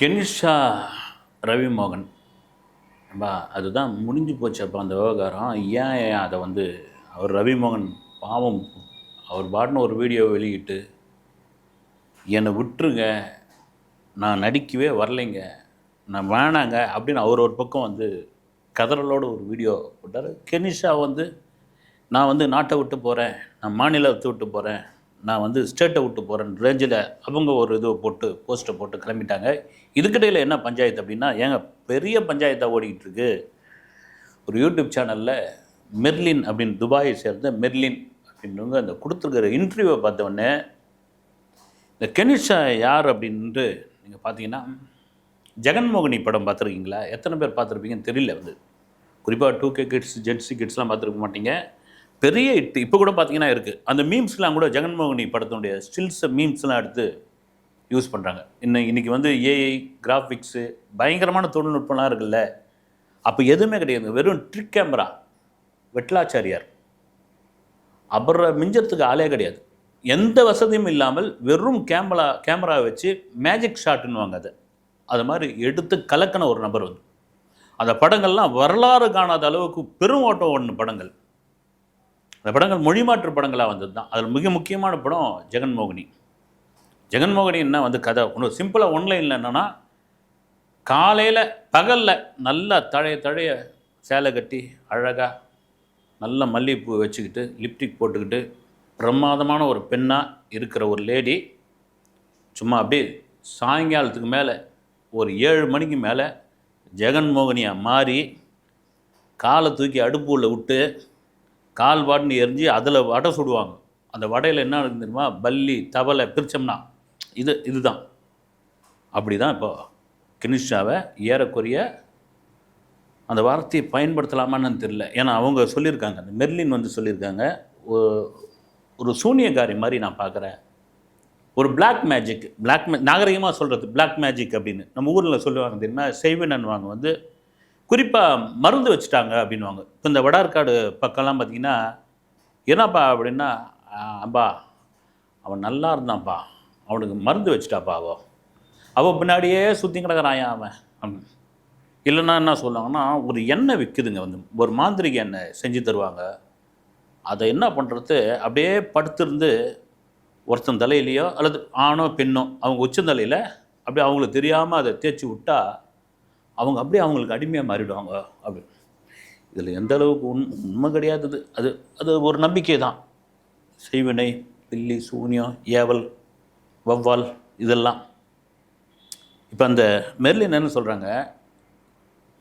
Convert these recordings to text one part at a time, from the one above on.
Kenisha Ravi Mohan அப்பா அதுதான் முடிஞ்சு போச்சு. அப்போ அந்த விவகாரம் ஏன் அதை அவர் ரவிமோகன் பாவம் அவர் பாட்டுன்னு ஒரு வீடியோ வெளியிட்டு என்னை விட்டுருங்க, நான் நடிக்கவே வரலைங்க, நான் வேணாங்க அப்படின்னு அவர் ஒரு பக்கம் கதறலோட ஒரு வீடியோ போட்டார். கெனிஷா நான் நாட்டை விட்டு போகிறேன், நான் மாநிலத்தை விட்டு போகிறேன், நான் ஸ்டேட்டை விட்டு போகிறேன் ரேஞ்சில் அவங்க ஒரு இது போட்டு போஸ்ட்டை போட்டு கிளம்பிட்டாங்க. இதுக்கிடையில் என்ன பஞ்சாயத்து அப்படின்னா, ஏங்க பெரிய பஞ்சாயத்தாக ஓடிக்கிட்டு இருக்கு. ஒரு யூடியூப் சேனலில் மெர்லின் அப்படின்னு துபாயை சேர்ந்த மெர்லின் அப்படின்றவங்க அந்த கொடுத்துருக்கிற இன்டர்வியூவை பார்த்தோன்னே இந்த கெனிஷா யார் அப்படின்ட்டு நீங்கள் பார்த்தீங்கன்னா, ஜெகன்மோகினி படம் பார்த்துருக்கீங்களா? எத்தனை பேர் பார்த்துருப்பீங்கன்னு தெரியல. குறிப்பாக 2K கிட்ஸ் ஜென்சி கிட்ஸ்லாம் பார்த்துருக்க மாட்டீங்க. பெரிய ஹிட் இப்போ கூட பார்த்தீங்கன்னா இருக்குது. அந்த மீம்ஸ்லாம் கூட ஜெகன்மோகினி படத்தினுடைய ஸ்டில்ஸை மீம்ஸ்லாம் எடுத்து யூஸ் பண்ணுறாங்க. இன்றைக்கி ஏஐ கிராஃபிக்ஸு பயங்கரமான தொழில்நுட்பம்லாம் இருக்குல்ல. அப்போ எதுவுமே கிடையாது, வெறும் ட்ரிக் கேமரா, வெட்லாச்சாரியார் அப்புறம் மிஞ்சறதுக்கு ஆளே கிடையாது. எந்த வசதியும் இல்லாமல் வெறும் கேமரா வச்சு மேஜிக் ஷாட்டுன்னுவாங்க. அது மாதிரி எடுத்து கலக்கின ஒரு நபர். அந்த படங்கள்லாம் வரலாறு காணாத அளவுக்கு பெரும் ஓட்டம் ஓடின படங்கள். அந்த படங்கள் மொழிமாற்று படங்களாக வந்தது தான். அதில் மிக முக்கியமான படம் ஜெகன்மோகினி. ஜெகன்மோகினி என்ன கதை ஒன்று சிம்பிளாக ஒன்லைனில் என்னென்னா, காலையில் பகலில் நல்லா தழைய சேலை கட்டி அழகாக நல்ல மல்லிகைப்பூ வச்சுக்கிட்டு லிப்டிக் போட்டுக்கிட்டு பிரமாதமான ஒரு பெண்ணாக இருக்கிற ஒரு லேடி சும்மா அப்படியே சாயங்காலத்துக்கு மேலே ஒரு 7 மணிக்கு மேலே ஜெகன்மோகினியாக மாறி காலை தூக்கி அடுப்பு உள்ள விட்டு கால் பாட்டுன்னு எரிஞ்சு அதில் வடை சுடுவாங்க. அந்த வடையில் என்ன இருக்குது தெரியுமா? பல்லி தவளை பிரிச்சோம்னா இதுதான். அப்படி தான் இப்போ கெனிஷாவை ஏறக்குறைய அந்த வார்த்தையை பயன்படுத்தலாமான்னு தெரியல. ஏன்னா அவங்க சொல்லியிருக்காங்க, அந்த மெர்லின் சொல்லியிருக்காங்க, ஒரு சூனியக்காரி மாதிரி நான் பார்க்குறேன், ஒரு பிளாக் மேஜிக் நாகரிகமாக சொல்கிறது பிளாக் மேஜிக் அப்படின்னு நம்ம ஊரில் சொல்லுவாங்க தெரியுமா? செய்வனன்வாங்க குறிப்பாக மருந்து வச்சுட்டாங்க அப்படின்வாங்க. இப்போ இந்த வடார்காடு பக்கம்லாம் பார்த்திங்கன்னா, என்னப்பா அப்படின்னா, அப்பா அவன் நல்லா இருந்தான்ப்பா, அவனுக்கு மருந்து வச்சுட்டாப்பா, அவன் பின்னாடியே சுற்றி கிடக்கிறான் அவன். இல்லைன்னா என்ன சொல்லுவாங்கன்னா, ஒரு எண்ணெய் விற்குதுங்க, ஒரு மாந்திரிக எண்ணெய் செஞ்சு தருவாங்க. அதை என்ன பண்ணுறது, அப்படியே படுத்திருந்து ஒருத்தன் தலையிலையோ அல்லது ஆணோ பெண்ணோ அவங்க உச்சந்தலையில் அப்படியே அவங்களுக்கு தெரியாமல் அதை தேய்ச்சி விட்டா அவங்க அப்படியே அவங்களுக்கு அடிமையாக மாறிடுவாங்க அப்படி. இதில் எந்த அளவுக்கு உண்மை கிடையாது. அது ஒரு நம்பிக்கை தான். செய்வினை, பில்லி, சூனியம், ஏவல், வவ்வால் இதெல்லாம். இப்போ அந்த மெர்லின் என்ன சொல்கிறாங்க,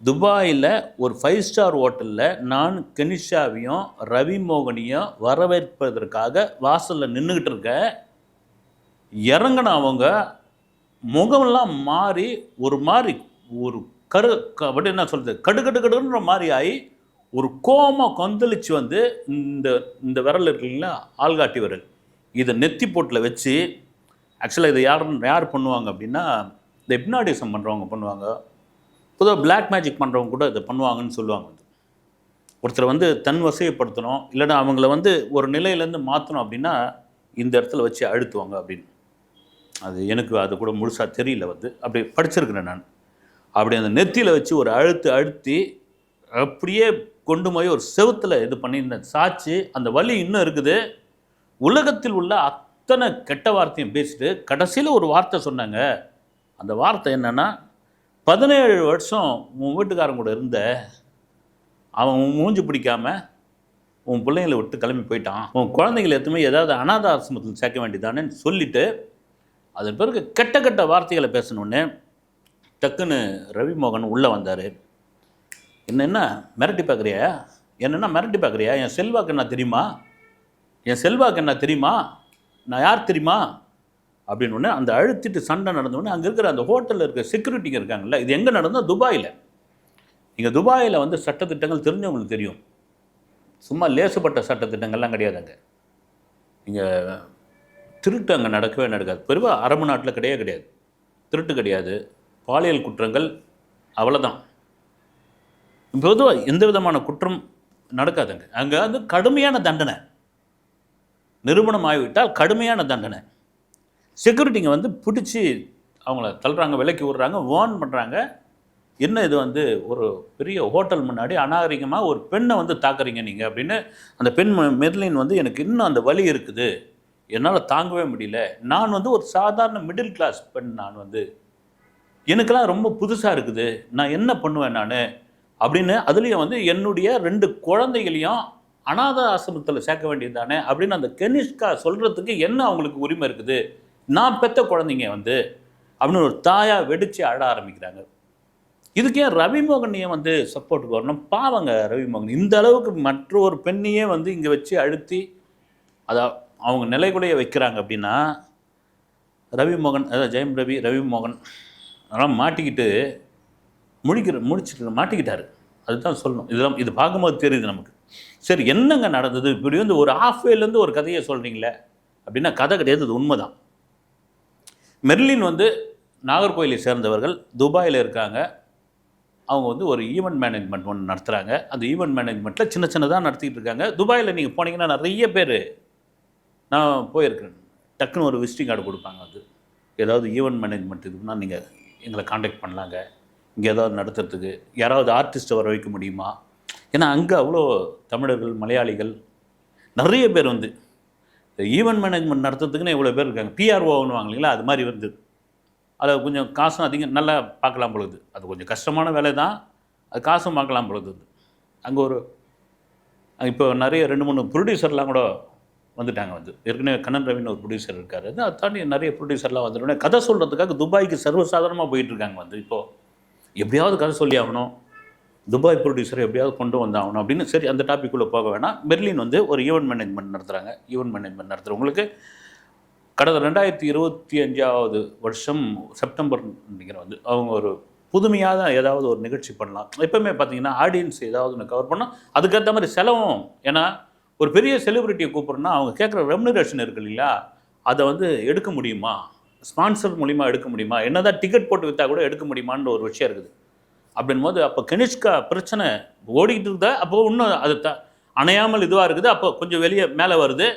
துபாயில் ஒரு 5 ஸ்டார் ஹோட்டலில் நான் கெனிஷாவையும் ரவிமோகனையும் வரவேற்பதற்காக வாசலில் நின்றுக்கிட்டு இருக்க, இறங்கின அவங்க முகமெல்லாம் மாறி ஒரு மாதிரி ஒரு அப்படி என்ன சொல்கிறது, கடுன்ற மாதிரி ஆகி ஒரு கோமாக கொந்தளிச்சு இந்த விரல் இருக்குங்களா, ஆள்காட்டி விரல், இதை நெத்தி போட்டில் வச்சு, ஆக்சுவலாக இதை யார் பண்ணுவாங்க அப்படின்னா, இந்த ஹிப்னாட்டிசம் பண்ணுறவங்க பண்ணுவாங்க. பொதுவாக பிளாக் மேஜிக் பண்ணுறவங்க கூட இதை பண்ணுவாங்கன்னு சொல்லுவாங்க. ஒருத்தரை தன் வசையப்படுத்தணும், இல்லைன்னா அவங்கள ஒரு நிலையிலேருந்து மாற்றணும் அப்படின்னா இந்த இடத்துல வச்சு அழுத்துவாங்க அப்படின்னு. எனக்கு அது கூட முழுசாக தெரியல. அப்படி படிச்சிருக்கிறேன் நான். அப்படி அந்த நெத்தியில் வச்சு ஒரு அழுத்தி அப்படியே கொண்டு போய் ஒரு செவுத்தில் இது பண்ணி சாய்ச்சி, அந்த வலி இன்னும் இருக்குது. உலகத்தில் உள்ள அத்தனை கெட்ட வார்த்தையும் பேசிட்டு கடைசியில் ஒரு வார்த்தை சொன்னாங்க. அந்த வார்த்தை என்னென்னா, 17 வருஷம் உன் வீட்டுக்காரன் கூட இருந்த, அவன் மூஞ்சி பிடிக்காமல் உன் பிள்ளைங்களை விட்டு கிளம்பி போயிட்டான், உன் குழந்தைங்களை எதுவுமே ஏதாவது அனாத ஆசிரமத்தில் சேர்க்க வேண்டியதானேன்னு சொல்லிவிட்டு அதன் பிறகு கெட்ட வார்த்தைகளை பேசணுன்னு டக்குன்னு ரவிமோகன் உள்ளே வந்தார். என்ன மிரட்டி பார்க்குறியா, என்னென்னா மிரட்டி பார்க்குறியா, என் செல்வாக்கு என்ன தெரியுமா, என் செல்வாக்கு என்ன தெரியுமா, நான் யார் தெரியுமா அப்படின்னு அந்த அழுத்திட்டு சண்டை நடந்தோடனே அங்கே இருக்கிற அந்த ஹோட்டலில் இருக்கிற செக்யூரிட்டிங்க இருக்காங்கல்ல, இது எங்கே நடந்தால் துபாயில். இங்கே துபாயில் சட்டத்திட்டங்கள் தெரிஞ்சவங்களுக்கு தெரியும். சும்மா லேசுப்பட்ட சட்டத்திட்டங்கள்லாம் கிடையாது. அங்கே இங்கே திருட்டு அங்கே நடக்காது. பெருவாக அரபு நாட்டில் கிடையாது. திருட்டு கிடையாது, பாலியல் குற்றங்கள் அவ்வளோதான். பொதுவாக எந்த விதமான குற்றம் நடக்காதுங்க. அங்கே கடுமையான தண்டனை, நிரூபணம் ஆகிவிட்டால் கடுமையான தண்டனை. செக்யூரிட்டிங்க பிடிச்சி அவங்கள தள்ளுறாங்க, விலைக்கு விடுறாங்க, வார்ன் பண்ணுறாங்க. என்ன இது வந்து ஒரு பெரிய ஹோட்டல் முன்னாடி அநாகரிகமாக ஒரு பெண்ணை வந்து தாக்குறீங்க நீங்கள் அப்படின்னு. அந்த பெண் மெர்லின் வந்து எனக்கு இன்னும் அந்த வலி இருக்குது, என்னால் தாங்கவே முடியல, நான் வந்து ஒரு சாதாரண மிடில் கிளாஸ் பெண், நான் வந்து எனக்கெல்லாம் ரொம்ப புதுசாக இருக்குது, நான் என்ன பண்ணுவேன் நான் அப்படின்னு. அதுலேயும் வந்து என்னுடைய 2 குழந்தைகளையும் அனாத ஆசிரமத்தில் சேர்க்க வேண்டியது தானே அப்படின்னு அந்த கெனிஷ்கா சொல்கிறதுக்கு என்ன அவங்களுக்கு உரிமை இருக்குது, நான் பெற்ற குழந்தைங்க வந்து அப்படின்னு ஒரு தாயாக வெடித்து அழ ஆரம்பிக்கிறாங்க. இதுக்கு ஏன் ரவிமோகனையே வந்து சப்போர்ட்டுக்கு வரணும்? பாவங்க ரவிமோகன் இந்த அளவுக்கு மற்ற ஒரு பெண்ணையே வந்து இங்கே வச்சு அழுத்தி அதை அவங்க நிலைக்குலைய வைக்கிறாங்க அப்படின்னா, ரவிமோகன் அதாவது ஜெயம் ரவி ரவிமோகன் அதெல்லாம் மாட்டிக்கிட்டு முடிச்சுட்டு மாட்டிக்கிட்டாரு. அதுதான் சொல்லணும். இதெல்லாம் இது பார்க்கும்போது தெரியுது நமக்கு. சரி, என்னங்க நடந்தது? இப்படி வந்து ஒரு ஹாஃப்வேலேருந்து ஒரு கதையை சொல்கிறீங்களே அப்படின்னா, கதை கிடையாது, அது உண்மைதான். மெர்லின் வந்து நாகர்கோயிலை சேர்ந்தவர்கள், துபாயில் இருக்காங்க. அவங்க வந்து ஒரு ஈவெண்ட் மேனேஜ்மெண்ட் ஒன்று நடத்துகிறாங்க. அந்த ஈவெண்ட் மேனேஜ்மெண்ட்டில் சின்ன சின்னதாக நடத்திக்கிட்டு இருக்காங்க. துபாயில் நீங்கள் போனீங்கன்னா நிறைய பேர், நான் போயிருக்கேன், டக்குன்னு ஒரு விசிட்டிங் கார்டு கொடுப்பாங்க. அது ஏதாவது ஈவெண்ட் மேனேஜ்மெண்ட் இதுக்குன்னா நீங்கள் எங்களை காண்டாக்ட் பண்ணலாங்க, இங்கே ஏதாவது நடத்துறதுக்கு யாராவது ஆர்டிஸ்ட்டை வர வைக்க முடியுமா? ஏன்னா அங்கே அவ்வளோ தமிழர்கள், மலையாளிகள் நிறைய பேர் வந்து இந்த ஈவெண்ட் மேனேஜ்மெண்ட் நடத்துறதுக்குன்னு இவ்வளோ பேர் இருக்காங்க. பிஆர்ஓன்னு வாங்கலீங்களா, அது மாதிரி வந்து அதில் கொஞ்சம் காசும் அதிகம் நல்லா பார்க்கலாம் பொழுது. அது கொஞ்சம் கஷ்டமான வேலை தான், அது காசும் பார்க்கலாம் பொழுது. அங்கே ஒரு இப்போ நிறைய 2-3 ப்ரொடியூசர்லாம் கூட வந்துட்டாங்க. வந்து ஏற்கனவே கண்ணன் ரவின்னு ஒரு ப்ரொடியூசர் இருக்கார். அதை தாண்டி நிறைய ப்ரொடியூசர்லாம் வந்துட்டோன்னே கதை சொல்கிறதுக்காக துபாய்க்கு சர்வசாதாரணமாக போயிட்டுருக்காங்க. வந்து இப்போது எப்படியாவது கதை சொல்லி ஆகணும், துபாய் ப்ரொடியூசரை எப்படியாவது கொண்டு வந்தாகணும் அப்படின்னு. சரி, அந்த டாப்பிக்குள்ளே போக வேணாம். மெர்லின் வந்து ஒரு ஈவெண்ட் மேனேஜ்மெண்ட் நடத்துகிறாங்க. ஈவெண்ட் மேனேஜ்மெண்ட் நடத்துகிறவங்களுக்கு கடந்த 2025 வருஷம் செப்டம்பர் நினைக்கிறேன் வந்து அவங்க ஒரு புதுமையாக ஏதாவது ஒரு நிகழ்ச்சி பண்ணலாம். எப்போவுமே பார்த்தீங்கன்னா ஆடியன்ஸ் ஏதாவது ஒன்று கவர் பண்ணால் அதுக்கேற்ற மாதிரி செலவும். ஏன்னா ஒரு பெரிய செலிபிரிட்டியை கூப்பிட்றோன்னா அவங்க கேட்குற ரெம்யூனரேஷன் இருக்குது இல்லைங்களா, அதை வந்து எடுக்க முடியுமா, ஸ்பான்சர் மூலிமா எடுக்க முடியுமா, என்னதான் டிக்கெட் போட்டு விற்றா கூட எடுக்க முடியுமான்னு ஒரு விஷயம் இருக்குது. அப்படின்போது அப்போ கெனிஷ்கா பிரச்சனை ஓடிக்கிட்டு இருந்தா, அப்போ இன்னும் அது அணையாமல் இதுவாக இருக்குது. அப்போ கொஞ்சம் வெளியே மேலே வருது.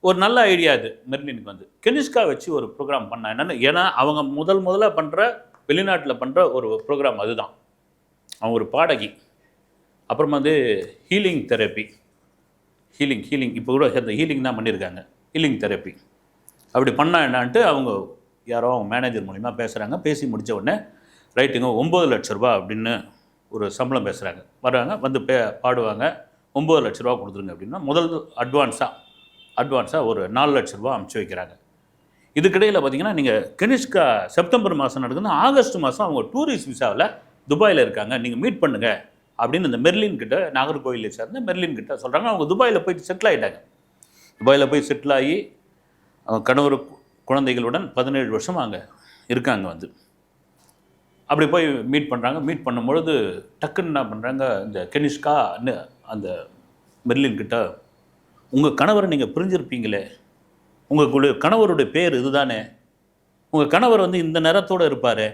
ஒரு நல்ல ஐடியா இது மெர்லினுக்கு வந்து கெனிஷ்கா வச்சு ஒரு ப்ரோக்ராம் பண்ணா என்னென்னு. ஏன்னா அவங்க முதல்ல பண்ணுற வெளிநாட்டில் பண்ணுற ஒரு ப்ரோக்ராம் அதுதான். அவங்க ஒரு பாடகி, அப்புறமா வந்து ஹீலிங் தெரப்பி, ஹீலிங் இப்போ கூட அந்த ஹீலிங் தான் பண்ணியிருக்காங்க, ஹீலிங் தெரப்பி. அப்படி பண்ணால் என்னான்ட்டு அவங்க யாரோ அவங்க மேனேஜர் மூலிமா பேசுகிறாங்க. பேசி முடித்த உடனே ரைட்டுங்க 9 லட்ச ரூபா அப்படின்னு ஒரு சம்பளம் பேசுகிறாங்க. வர்றாங்க, வந்து பாடுவாங்க, 9 லட்ச ரூபா கொடுத்துருங்க அப்படின்னா முதல் அட்வான்ஸாக ஒரு 4 லட்ச ரூபா அனுப்பிச்சி வைக்கிறாங்க. இதுக்கிடையில் பார்த்தீங்கன்னா நீங்கள் கெனிஷ்கா செப்டம்பர் மாதம் நடக்குதுன்னா ஆகஸ்ட் மாதம் அவங்க டூரிஸ்ட் விசாவில் துபாயில் இருக்காங்க, நீங்கள் மீட் பண்ணுங்கள் அப்படின்னு இந்த மெர்லின் கிட்ட, நாகர்கோயிலை சேர்ந்த மெர்லின் கிட்ட சொல்கிறாங்க. அவங்க துபாயில் போயிட்டு செட்டில் ஆகிட்டாங்க. துபாயில் போய் செட்டில் ஆகி அவங்க கணவர் குழந்தைகளுடன் 17 வருஷம் அங்கே இருக்காங்க. வந்து அப்படி போய் மீட் பண்ணுறாங்க. மீட் பண்ணும்பொழுது டக்குன்னு என்ன பண்ணுறாங்க, இந்த கெனிஷ்கா அந்த மெர்லின் கிட்ட, உங்கள் கணவரை நீங்கள் பிரிஞ்சிருப்பீங்களே, உங்கள் கணவருடைய பேர் இதுதானே, உங்கள் கணவர் வந்து இந்த நிறத்தோடு இருப்பார்,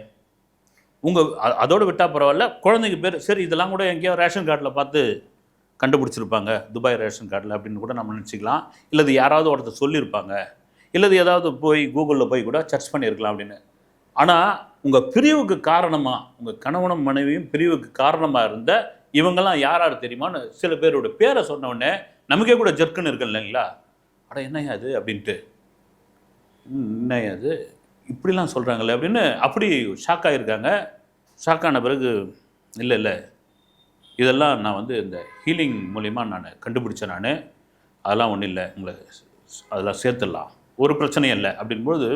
அதோடு விட்டால் பரவாயில்ல, குழந்தைங்க பேர் சரி இதெல்லாம் கூட எங்கேயோ ரேஷன் கார்டில் பார்த்து கண்டுபிடிச்சிருப்பாங்க, துபாய் ரேஷன் கார்டில் அப்படின்னு கூட நம்ம நினச்சிக்கலாம். இல்லது யாராவது ஒருத்தர் சொல்லியிருப்பாங்க, இல்லது ஏதாவது போய் கூகுளில் போய் கூட சர்ச் பண்ணியிருக்கலாம் அப்படின்னு. ஆனால் உங்கள் பிரிவுக்கு காரணமாக, உங்கள் கணவனும் மனைவியும் பிரிவுக்கு காரணமாக இருந்த இவங்கெல்லாம் யார் யார் தெரியுமான்னு சில பேரோட பேரை சொன்ன உடனே நமக்கே கூட ஜர்க்குன்னு இருக்கு இல்லைங்களா. அட என்னையா அது அப்படின்ட்டு, என்னையா அது இப்படிலாம் சொல்கிறாங்களே அப்படின்னு அப்படி ஷாக் ஆகியிருக்காங்க. ஷாக்கான பிறகு இல்லை இதெல்லாம் நான் வந்து இந்த ஹீலிங் மூலிமா நான் கண்டுபிடிச்சேன், நான் அதெல்லாம் ஒன்றும் இல்லை, உங்களை அதெல்லாம் சேர்த்துடலாம், ஒரு பிரச்சனையும் இல்லை அப்படின்பொழுது,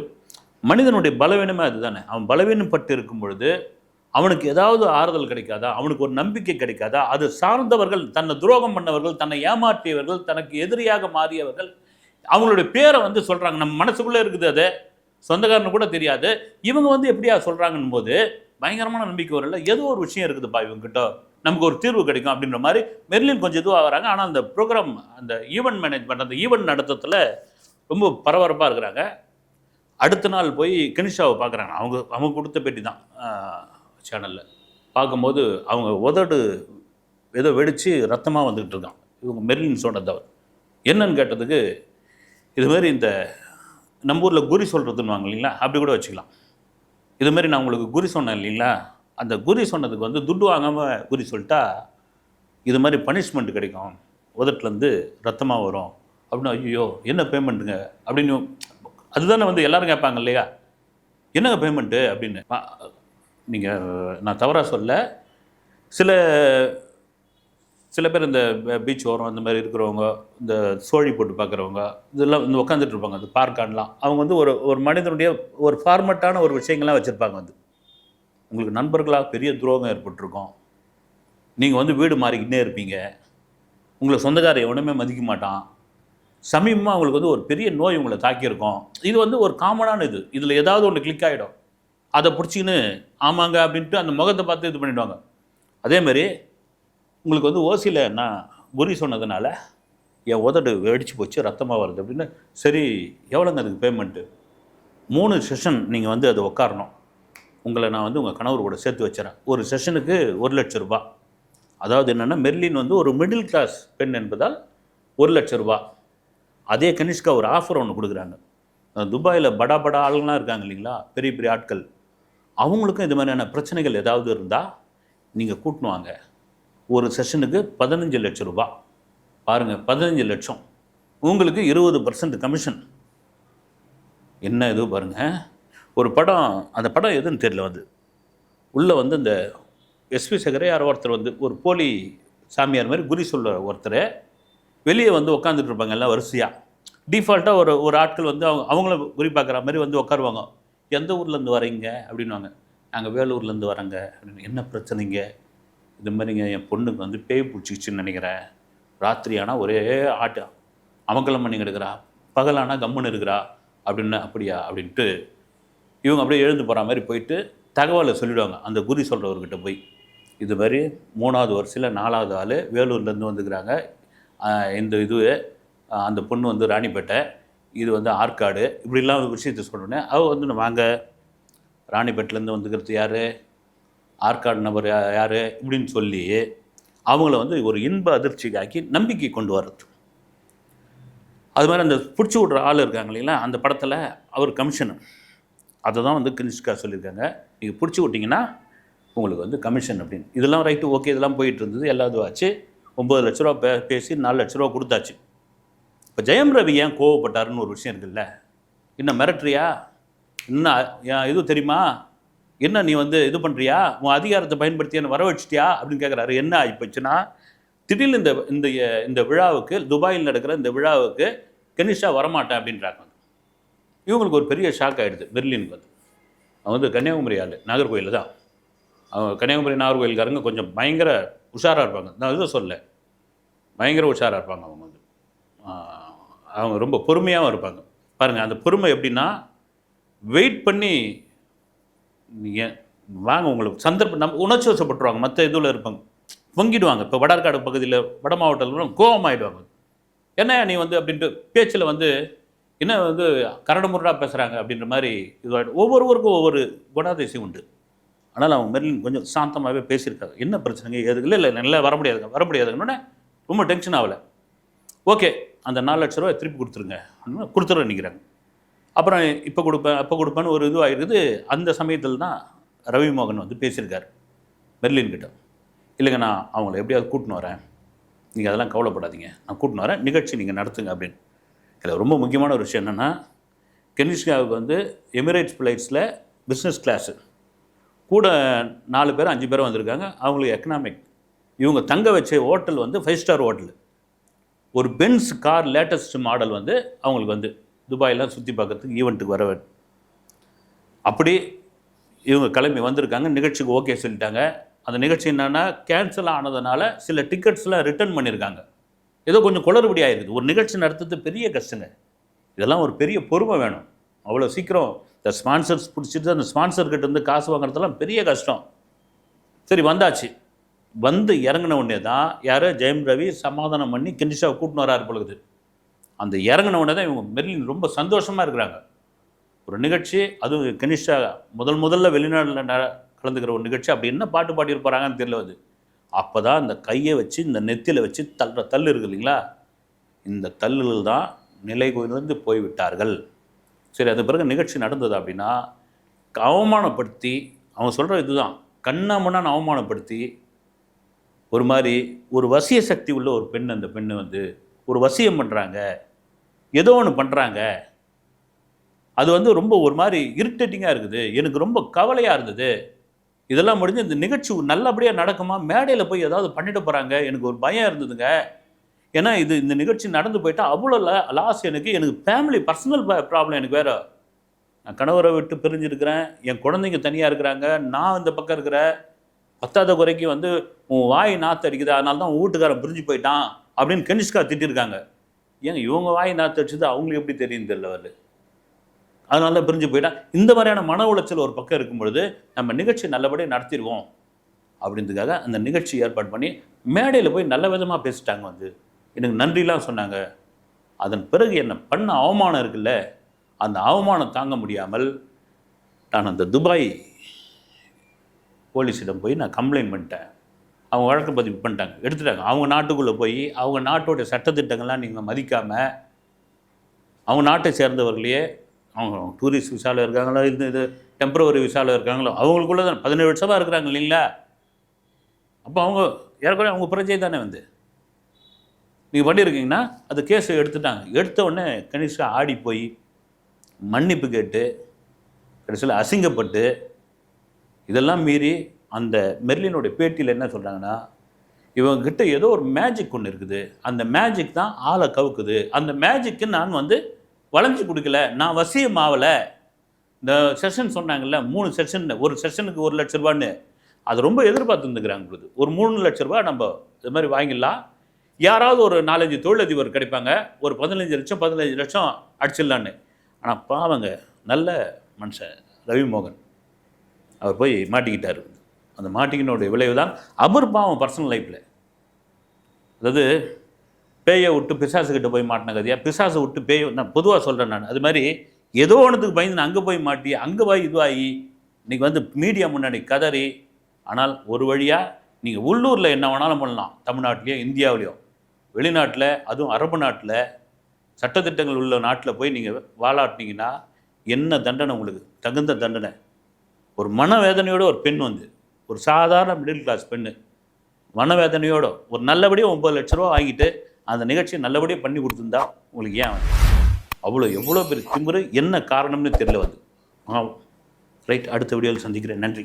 மனிதனுடைய பலவீனமே அதுதானே. அவன் பலவீனப்பட்டு இருக்கும் பொழுது அவனுக்கு ஏதாவது ஆறுதல் கிடைக்காதா, அவனுக்கு ஒரு நம்பிக்கை கிடைக்காதா? அது சார்ந்தவர்கள், தன்னை துரோகம் பண்ணவர்கள், தன்னை ஏமாற்றியவர்கள், தனக்கு எதிரியாக மாறியவர்கள் அவங்களுடைய பேரை வந்து சொல்கிறாங்க. நம்ம மனசுக்குள்ளே இருக்குது, அது சொந்தக்காரனு கூட தெரியாது. இவங்க வந்து எப்படியா சொல்கிறாங்கன்னு போது பயங்கரமான நம்பிக்கை வரல. ஏதோ ஒரு விஷயம் இருக்குதுப்பா இவங்ககிட்ட, நமக்கு ஒரு தீர்வு கிடைக்கும் அப்படின்ற மாதிரி மெர்லின் கொஞ்சம் இதுவாக வராங்க. ஆனால் அந்த ப்ரோக்ராம், அந்த ஈவெண்ட் மேனேஜ்மெண்ட், அந்த ஈவெண்ட் நடத்தத்தில் ரொம்ப பரபரப்பாக இருக்கிறாங்க. அடுத்த நாள் போய் கெனிஷாவை பார்க்குறாங்க. அவங்க கொடுத்த பேட்டி தான் சேனலில். பார்க்கும்போது அவங்க உதடு ஏதோ வெடித்து ரத்தமாக வந்துக்கிட்டு இருக்கான். இவங்க மெர்லின் சொன்னதவர் என்னன்னு கேட்டதுக்கு, இதுமாரி இந்த நம்ம ஊரில் குறி சொல்கிறதுன்னு வாங்க இல்லைங்களா, அப்படி கூட வச்சுக்கலாம். இது மாதிரி நான் உங்களுக்கு குறி சொன்னேன் இல்லைங்களா, அந்த குறி சொன்னதுக்கு வந்து துட்டு வாங்காமல் குறி சொல்லிட்டா இது மாதிரி பனிஷ்மெண்ட் கிடைக்கும், உதட்டுலேருந்து ரத்தமாக வரும் அப்படின்னு. ஐயோ என்ன பேமெண்ட்டுங்க அப்படின்னு அதுதானே வந்து எல்லோரும் கேட்பாங்க இல்லையா, என்னங்க பேமெண்ட்டு அப்படின்னு. நீங்கள் நான் தவறாக சொல்ல, சில சில பேர் இந்த பீச் ஓரம் அந்த மாதிரி இருக்கிறவங்க, இந்த சோழி போட்டு பார்க்குறவங்க, இதெல்லாம் வந்து உட்காந்துட்டு இருப்பாங்க அந்த பார்க்கான்லாம். அவங்க வந்து ஒரு ஒரு மனிதனுடைய ஒரு ஃபார்மட்டான ஒரு விஷயங்கள்லாம் வச்சுருப்பாங்க. வந்து உங்களுக்கு நண்பர்களாக பெரிய துரோகம் ஏற்பட்டிருக்கும், நீங்கள் வந்து வீடு மாறிக்கிட்டே இருப்பீங்க, உங்களை சொந்தக்காரர் எவனுமே மதிக்க மாட்டான், சமீபமாக அவங்களுக்கு வந்து ஒரு பெரிய நோய் உங்களை தாக்கியிருக்கும். இது வந்து ஒரு காமனான இது, இதில் ஏதாவது ஒன்று கிளிக் ஆகிடும், அதை பிடிச்சிக்கின்னு ஆமாங்க அப்படின்ட்டு அந்த முகத்தை பார்த்து இது பண்ணிவிடுவாங்க. அதேமாதிரி உங்களுக்கு வந்து ஓசியில் நான் குறி சொன்னதுனால என் உதடு வெடிச்சு போச்சு, ரத்தமாக வருது அப்படின்னு. சரி எவ்வளோங்க அதுக்கு பேமெண்ட்டு? 3 செஷன் நீங்கள் வந்து அது உட்காரணும், உங்களை நான் வந்து உங்கள் கணவர் கூட சேர்த்து வச்சுறேன், ஒரு செஷனுக்கு 1,00,000 ரூபா. அதாவது என்னென்னா, மெர்லின் வந்து ஒரு மிடில் கிளாஸ் பெண் என்பதால் 1,00,000 ரூபா. அதே கனிஷ்கா ஒரு ஆஃபர் ஒன்று கொடுக்குறாங்க. துபாயில் படா படா ஆளுங்களாம் இருக்காங்க இல்லைங்களா, பெரிய பெரிய ஆட்கள், அவங்களுக்கும் இது மாதிரியான பிரச்சனைகள் ஏதாவது இருந்தால் நீங்கள் கூட்டின்னு வாங்க, ஒரு செஷனுக்கு 15 லட்சம் ரூபா. பாருங்கள், 15 லட்சம், உங்களுக்கு 20% கமிஷன். என்ன இது பாருங்கள். ஒரு படம், அந்த படம் எதுன்னு தெரியல, வந்து உள்ளே வந்து இந்த எஸ்பி சேகரே யாரோ ஒருத்தர் வந்து ஒரு போலி சாமியார் மாதிரி குறி சொல்ல ஒருத்தர் வெளியே வந்து உட்காந்துட்டு இருப்பாங்க எல்லாம் வரிசையாக. டிஃபால்ட்டாக ஒரு ஆட்கள் வந்து அவங்கள குறி பார்க்குற மாதிரி வந்து உட்காருவாங்க. எந்த ஊர்லேருந்து வரீங்க அப்படின்வாங்க. நாங்கள் வேலூர்லேருந்து வரேங்க அப்படின்னு. என்ன பிரச்சனைங்க? இது மாதிரிங்க, என் பொண்ணுக்கு வந்து பேய் பிடிச்சிச்சின்னு நினைக்கிறேன், ராத்திரி ஆனால் ஒரே ஆட்டம் அமங்கலம் பண்ணி கிடக்கிறா, பகலானால் கம்முன்னு இருக்கிறா அப்படின்னு. அப்படியா அப்படின்ட்டு இவங்க அப்படியே எழுந்து போகிற மாதிரி போயிட்டு தகவலை சொல்லிவிடுவாங்க அந்த குறி சொல்கிறவர்கிட்ட போய். இது மாதிரி 3வது வரிசையில் 4வது ஆள் வேலூர்லேருந்து வந்துக்கிறாங்க, இந்த இது அந்த பொண்ணு வந்து ராணிப்பேட்டை, இது வந்து ஆற்காடு, இப்படிலாம் ஒரு விஷயத்தை சொன்னோன்னே அவள் வந்து வாங்க, ராணிப்பேட்டிலேருந்து வந்துக்கிறது யார், ஆற்காடு நபர் யார் இப்படின்னு சொல்லி அவங்கள வந்து ஒரு இன்ப அதிர்ச்சிக்காக்கி நம்பிக்கை கொண்டு வர்றது. அது மாதிரி அந்த பிடிச்சி விட்ற ஆள் இருக்காங்க இல்லைங்களா, அந்த படத்தில் அவர் கமிஷனு, அதை தான் வந்து கனிஷ்கா சொல்லியிருக்காங்க, நீங்கள் பிடிச்சி விட்டிங்கன்னா உங்களுக்கு வந்து கமிஷன் அப்படின்னு. இதெல்லாம் ரைட்டு, ஓகே, இதெல்லாம் போயிட்டு இருந்தது, எல்லாத்தும் ஆச்சு. 9 லட்ச ரூபா பேசி 4 லட்ச ரூபா கொடுத்தாச்சு. இப்போ ஜெயம் ரவி ஏன் கோவப்பட்டாருன்னு ஒரு விஷயம் இருக்குல்ல, இன்னும் மிரட்டுறியா, இன்னும் எதுவும் தெரியுமா, என்ன நீ வந்து இது பண்ணுறியா, உன் அதிகாரத்தை பயன்படுத்தி என்ன வர வச்சிட்டியா அப்படின்னு கேட்குறாரு. என்ன ஆகிப்போச்சுன்னா, திடீர்னு இந்த இந்த விழாவுக்கு, துபாயில் நடக்கிற இந்த விழாவுக்கு கனிஷா வரமாட்டேன் அப்படின்றாங்க. இவங்களுக்கு ஒரு பெரிய ஷாக் ஆகிடுது. மெர்லினுக்கு வந்து அவன் வந்து கன்னியாகுமரி ஆள், நாகர்கோயில் தான். அவங்க கன்னியாகுமரி நாகர்கோயில்காரங்க கொஞ்சம் பயங்கர உஷாராக இருப்பாங்க. நான் இதை சொல்ல, பயங்கர உஷாராக இருப்பாங்க. அவங்க வந்து அவங்க ரொம்ப பொறுமையாகவும் இருப்பாங்க. பாருங்கள், அந்த பொறுமை எப்படின்னா, வெயிட் பண்ணி நீங்கள் வாங்க, உங்களுக்கு சந்தர்ப்பம் நம்ம உணர்ச்சி வசப்பட்டுருவாங்க, மற்ற இதில் இருப்பாங்க, பொங்கிடுவாங்க. இப்போ வடார்காடு பகுதியில் வட மாவட்டத்தில் கோபமாகிடுவாங்க. என்ன நீ வந்து அப்படின்ட்டு பேச்சில் வந்து என்ன வந்து கரடுமுரடாக பேசுகிறாங்க அப்படின்ற மாதிரி இதுவாகிடும். ஒவ்வொருவருக்கும் ஒவ்வொரு குணாதிசயம் உண்டு. ஆனால் அவங்க மெர்லின் கொஞ்சம் சாந்தமாகவே பேசியிருக்காங்க. என்ன பிரச்சனைங்க, எதுக்கு இல்லை நல்லா வர முடியாதுங்கன்னொன்னே ரொம்ப டென்ஷன் ஆகலை. ஓகே, அந்த 4 லட்ச ரூபா திருப்பி கொடுத்துட்றேன் நிற்கிறாங்க. அப்புறம் இப்போ கொடுப்பேன் அப்போ கொடுப்பேன்னு ஒரு இது ஆகிருக்குது. அந்த சமயத்தில் தான் ரவி மோகன் வந்து பேசியிருக்கார் மெர்லின்கிட்ட. இல்லைங்க, நான் அவங்கள எப்படியாவது கூட்டின்னு வரேன், நீங்கள் அதெல்லாம் கவலைப்படாதீங்க, நான் கூட்டின்னு வரேன், நிகழ்ச்சி நீங்கள் நடத்துங்க அப்படின்னு. இதில் ரொம்ப முக்கியமான ஒரு விஷயம் என்னென்னா, கனிஷ்காவுக்கு வந்து எமிரேட்ஸ் ஃப்ளைட்ஸில் பிஸ்னஸ் கிளாஸு கூட 4 பேர் 5 பேர் வந்திருக்காங்க. அவங்களுக்கு எக்கனாமிக். இவங்க தங்க வச்ச ஹோட்டல் வந்து 5 ஸ்டார் ஹோட்டலு. ஒரு பென்ஸ் கார் லேட்டஸ்ட் மாடல் வந்து அவங்களுக்கு வந்து துபாயெல்லாம் சுற்றி பார்க்குறதுக்கு ஈவெண்ட்டுக்கு வர வேண்டும். அப்படி இவங்க கிளம்பி வந்திருக்காங்க. நிகழ்ச்சிக்கு ஓகே சொல்லிட்டாங்க. அந்த நிகழ்ச்சி என்னென்னா, கேன்சல் ஆனதுனால சில டிக்கெட்ஸ்லாம் ரிட்டர்ன் பண்ணியிருக்காங்க. ஏதோ கொஞ்சம் குளறுபடி ஆகிருக்குது. ஒரு நிகழ்ச்சி நடத்துறது பெரிய கஷ்டங்க. இதெல்லாம் ஒரு பெரிய பொறுமை வேணும். அவ்வளோ சீக்கிரம் இந்த ஸ்பான்சர்ஸ் பிடிச்சிட்டு அந்த ஸ்பான்சர்கிட்ட இருந்து காசு வாங்குறதெல்லாம் பெரிய கஷ்டம். சரி, வந்தாச்சு. வந்து இறங்கின உடனே தான் யார், ஜெயம் ரவி சமாதானம் பண்ணி கனிஷாவை கூட்டின்னு வராரு பொழுது. அந்த இறங்கின உடனே தான் இவங்க மெர்லின் ரொம்ப சந்தோஷமாக இருக்கிறாங்க. ஒரு நிகழ்ச்சி, அதுவும் கனிஷா முதல்ல வெளிநாட்டில் கலந்துக்கிற ஒரு நிகழ்ச்சி. அப்படி என்ன பாட்டு பாடியிருப்பாங்கன்னு தெரியல. அது அப்போ தான் இந்த கையை வச்சு இந்த நெத்தியில் வச்சு தள்ளு இருக்குது இல்லைங்களா, இந்த தள்ளில் தான் நிலை குறைந்து போய்விட்டார்கள். சரி, அது பிறகு நிகழ்ச்சி நடந்தது அப்படின்னா, அவமானப்படுத்தி, அவன் சொல்கிற இதுதான், கண்ணாமண்ணான்னு அவமானப்படுத்தி, ஒரு மாதிரி ஒரு வசிய சக்தி உள்ள ஒரு பெண். அந்த பெண்ணு வந்து ஒரு வசியம் பண்ணுறாங்க, ஏதோ ஒன்று பண்ணுறாங்க. அது வந்து ரொம்ப ஒரு மாதிரி இரிட்டேட்டிங்காக இருக்குது. எனக்கு ரொம்ப கவலையாக இருந்தது. இதெல்லாம் முடிஞ்சு இந்த நிகழ்ச்சி நல்லபடியாக நடக்குமா, மேடையில் போய் ஏதாவது பண்ணிட்டு போகிறாங்க, எனக்கு ஒரு பயம் இருந்ததுங்க. ஏன்னா இந்த நிகழ்ச்சி நடந்து போயிட்டா அவ்வளோ லாஸ் எனக்கு. ஃபேமிலி பர்சனல் ப்ராப்ளம் எனக்கு வேறு. நான் கணவரை விட்டு பிரிஞ்சிருக்கிறேன், என் குழந்தைங்க தனியாக இருக்கிறாங்க, நான் இந்த பக்கம் இருக்கிறேன். பத்தாத குறைக்கு வந்து உன் வாய் நாற்று அடிக்குது, அதனால தான் உன் வீட்டுக்காரன் பிரிஞ்சு போயிட்டான் அப்படின்னு கனிஷ்கா திட்டிருக்காங்க. ஏங்க இவங்க வாய் நாற்று அடிச்சது அவங்களுக்கு எப்படி தெரியும் தெரியல வரல, அதனால தான் பிரிஞ்சு போயிட்டான். இந்த மாதிரியான மன உளைச்சல் ஒரு பக்கம் இருக்கும் பொழுது நம்ம நிகழ்ச்சி நல்லபடியாக நடத்திடுவோம் அப்படின்றதுக்காக அந்த நிகழ்ச்சி ஏற்பாடு பண்ணி மேடையில் போய் நல்ல விதமாக பேசிட்டாங்க. வந்து எனக்கு நன்றிலாம் சொன்னாங்க. அதன் பிறகு என்ன பண்ண அவமானம் இருக்குல்ல, அந்த அவமானம் தாங்க முடியாமல் நான் அந்த துபாய் போலீஸிடம் போய் நான் கம்ப்ளைண்ட் பண்ணிட்டேன். அவங்க வழக்கு பதிவு பண்ணிட்டாங்க, எடுத்துட்டாங்க. அவங்க நாட்டுக்குள்ளே போய் அவங்க நாட்டோடைய சட்டத்திட்டங்கள்லாம் நீங்கள் மதிக்காமல், அவங்க நாட்டை சேர்ந்தவர்களையே, அவங்க டூரிஸ்ட் விசாவில் இருக்காங்களோ, இது டெம்பரவரி விசாவில் இருக்காங்களோ, அவங்களுக்குள்ளே தான் 17 வருஷமாக இருக்கிறாங்க இல்லைங்களா. அப்போ அவங்க ஏற்கனவே அவங்க பிரஜை தானே. வந்து நீங்கள் பண்ணியிருக்கீங்கன்னா அது கேஸை எடுத்துட்டாங்க. எடுத்த உடனே கனிஷ்கா ஆடி போய் மன்னிப்பு கேட்டு கடைசியில் அசிங்கப்பட்டு, இதெல்லாம் மீறி அந்த மெர்லினுடைய பேட்டியில் என்ன சொல்கிறாங்கன்னா, இவங்ககிட்ட ஏதோ ஒரு மேஜிக் ஒன்று இருக்குது, அந்த மேஜிக் தான் ஆளை கவுக்குது, அந்த மேஜிக்கு நான் வந்து வளைஞ்சு கொடுக்கல, நான் வசியம் ஆகலை. இந்த செஷன் சொன்னாங்கல்ல, 3 செஷன், ஒரு செஷனுக்கு 1 லட்ச ரூபான்னு, அது ரொம்ப எதிர்பார்த்துருந்துக்கிறாங்க பொழுது. ஒரு 3 லட்ச ரூபா நம்ம இது மாதிரி வாங்கிடலாம், யாராவது ஒரு 4-5 தொழிலதிபர் கிடைப்பாங்க, ஒரு 15 லட்சம் 15 லட்சம் அடிச்சிடலான்னு. ஆனால் பாவங்க, நல்ல மனுஷன் ரவிமோகன், அவர் போய் மாட்டிக்கிட்டார். அந்த மாட்டிக்கினுடைய விளைவு தான் அவர் பாவம் பர்சனல் லைஃப்பில். அதாவது பேயை விட்டு பிசாசுக்கிட்ட போய் மாட்டின கதையா, பிசாசை விட்டு பேய், நான் பொதுவாக சொல்கிறேன் நான். அது மாதிரி ஏதோ ஒன்றுத்துக்கு பயந்து அங்கே போய் மாட்டி, அங்கே போய் இதுவாகி, இன்றைக்கி வந்து மீடியா முன்னாடி கதறி. ஆனால் ஒரு வழியாக நீங்கள் உள்ளூரில் என்ன வேணாலும் பண்ணலாம், தமிழ்நாட்டிலையோ இந்தியாவிலையோ, வெளிநாட்டில் அதுவும் அரபு நாட்டில் சட்டத்திட்டங்கள் உள்ள நாட்டில் போய் நீங்கள் வாழாட்டினீங்கன்னா என்ன தண்டனை உங்களுக்கு, தகுந்த தண்டனை. ஒரு மனவேதனையோட ஒரு பெண் வந்து, ஒரு சாதாரண மிடில் கிளாஸ் பெண்ணு மனவேதனையோட ஒரு நல்லபடியாக 9 லட்ச ரூபா வாங்கிட்டு அந்த நிகழ்ச்சியை நல்லபடியாக பண்ணி கொடுத்துருந்தா உங்களுக்கு ஏன் வந்து அவ்வளோ எவ்வளோ பெரிய திமிரு, என்ன காரணம்னு தெரியல வந்து. ரைட், அடுத்த வீடியோவில் சந்திக்கிறேன். நன்றி.